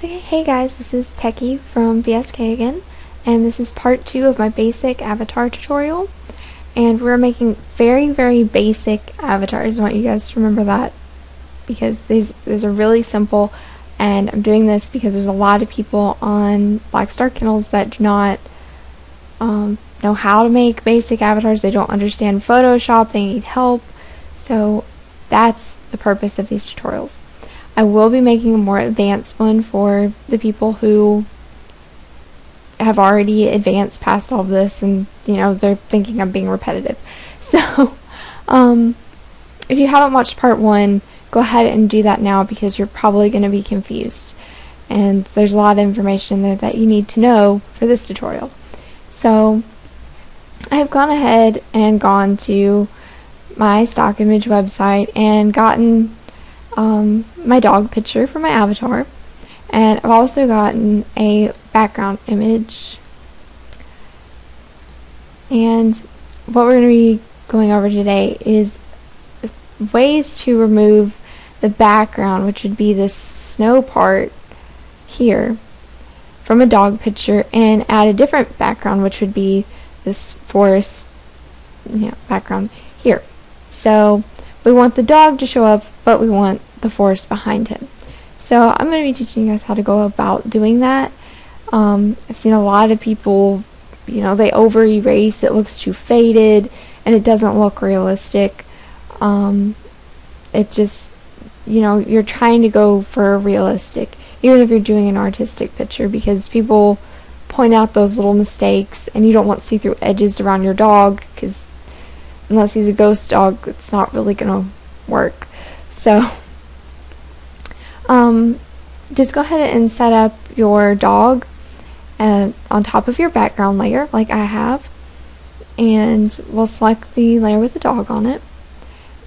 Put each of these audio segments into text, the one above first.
Okay, hey guys, this is Techie from BSK again, and this is part 2 of my basic avatar tutorial. And we're making very basic avatars. I want you guys to remember that because these are really simple, and I'm doing this because there's a lot of people on Blackstar Kennels that do not know how to make basic avatars. They don't understand Photoshop, they need help, so that's the purpose of these tutorials. I will be making a more advanced one for the people who have already advanced past all of this and, you know, they're thinking I'm being repetitive. So, if you haven't watched part 1, go ahead and do that now because you're probably going to be confused. And there's a lot of information in there that you need to know for this tutorial. So, I have gone ahead and gone to my stock image website and gotten my dog picture for my avatar, and I've also gotten a background image. And what we're going to be going over today is ways to remove the background, which would be this snow part here, from a dog picture, and add a different background, which would be this forest background here. So we want the dog to show up, but we want the forest behind him. So I'm going to be teaching you guys how to go about doing that. I've seen a lot of people, they over erase, it looks too faded, and it doesn't look realistic. It just, you're trying to go for a realistic, even if you're doing an artistic picture, because people point out those little mistakes, and you don't want see-through edges around your dog, because unless he's a ghost dog, it's not really going to work. So, just go ahead and set up your dog on top of your background layer, like I have, and we'll select the layer with the dog on it.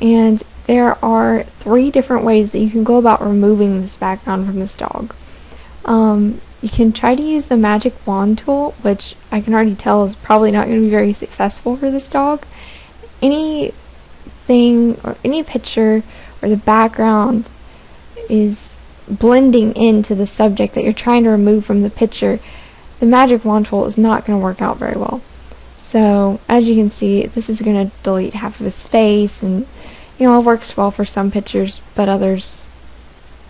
And there are 3 different ways that you can go about removing this background from this dog. You can try to use the magic wand tool, which I can already tell is probably not going to be very successful for this dog. Anything or any picture where the background is blending into the subject that you're trying to remove from the picture, the magic wand tool is not going to work out very well. So as you can see, this is going to delete half of his face, and it works well for some pictures but others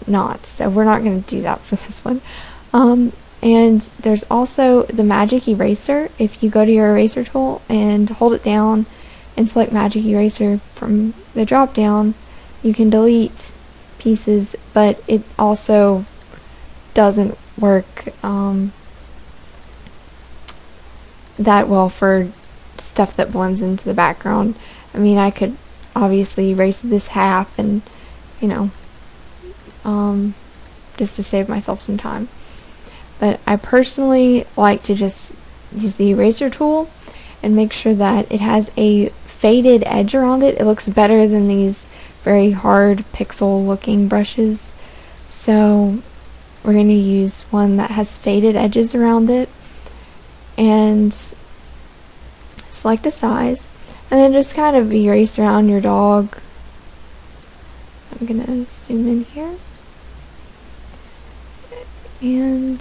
not, so we're not going to do that for this one. And there's also the magic eraser. If you go to your eraser tool and hold it down and select magic eraser from the drop down, you can delete pieces, but it also doesn't work that well for stuff that blends into the background. I mean, I could obviously erase this half and just to save myself some time, but I personally like to just use the eraser tool and make sure that it has a faded edge around it. It looks better than these very hard pixel looking brushes. So we're going to use one that has faded edges around it, and select a size, and then just kind of erase around your dog. I'm going to zoom in here, and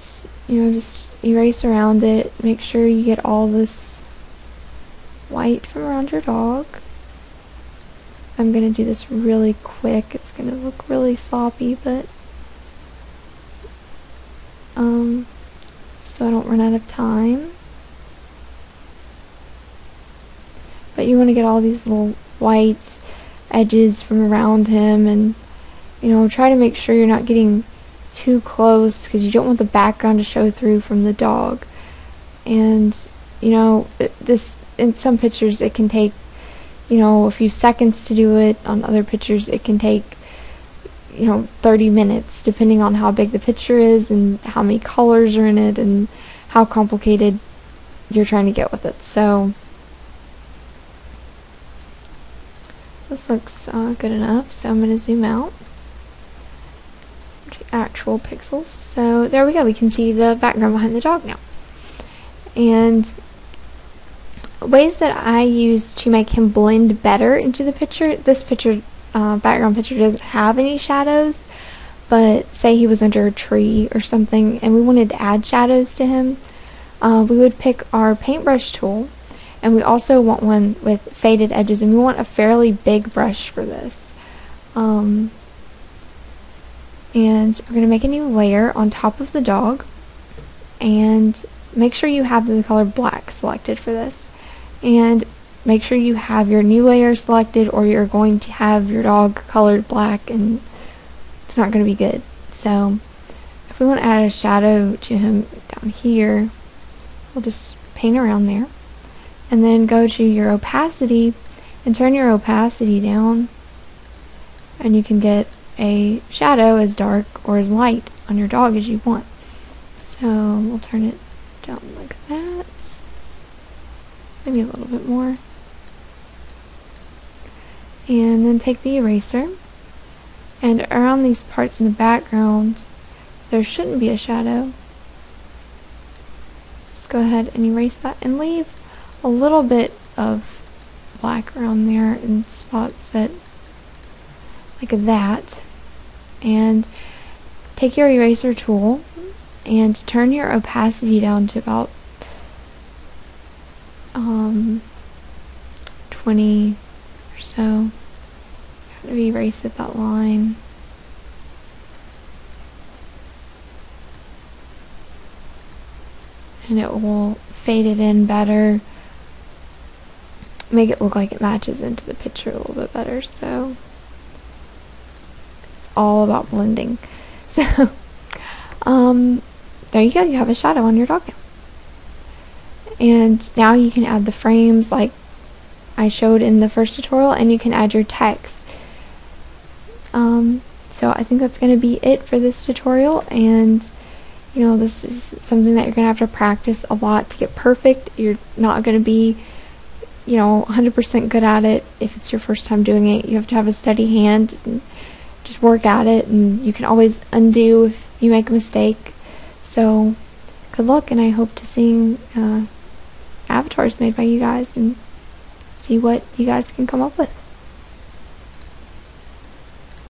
just erase around it. Make sure you get all this white from around your dog. I'm going to do this really quick. It's going to look really sloppy, but so I don't run out of time. But you want to get all these little white edges from around him, and try to make sure you're not getting too close because you don't want the background to show through from the dog. And this, in some pictures it can take a few seconds to do it. On other pictures it can take 30 minutes, depending on how big the picture is and how many colors are in it and how complicated you're trying to get with it. So this looks good enough, so I'm going to zoom out to actual pixels. So there we go, we can see the background behind the dog now. And ways that I use to make him blend better into the picture, this picture background picture doesn't have any shadows, but say he was under a tree or something and we wanted to add shadows to him, we would pick our paintbrush tool, and we also want one with faded edges, and we want a fairly big brush for this. And we're going to make a new layer on top of the dog, and make sure you have the color black selected for this, and make sure you have your new layer selected or you're going to have your dog colored black and it's not going to be good. So if we want to add a shadow to him down here, we'll just paint around there and then go to your opacity and turn your opacity down, and you can get a shadow as dark or as light on your dog as you want. So we'll turn it down like that, maybe a little bit more, and then take the eraser, and around these parts in the background there shouldn't be a shadow. Just go ahead and erase that and leave a little bit of black around there in spots that like that, and take your eraser tool and turn your opacity down to about 20 or so. Kind of erase at that line. And it will fade it in better, make it look like it matches into the picture a little bit better. So it's all about blending. So there you go, you have a shadow on your dog now. And now you can add the frames like I showed in the first tutorial, and you can add your text. So I think that's going to be it for this tutorial, and you know, this is something that you're going to have to practice a lot to get perfect. You're not going to be, you know, 100% good at it if it's your first time doing it. You have to have a steady hand and just work at it, and you can always undo if you make a mistake. So good luck, and I hope to seeing avatars made by you guys and see what you guys can come up with.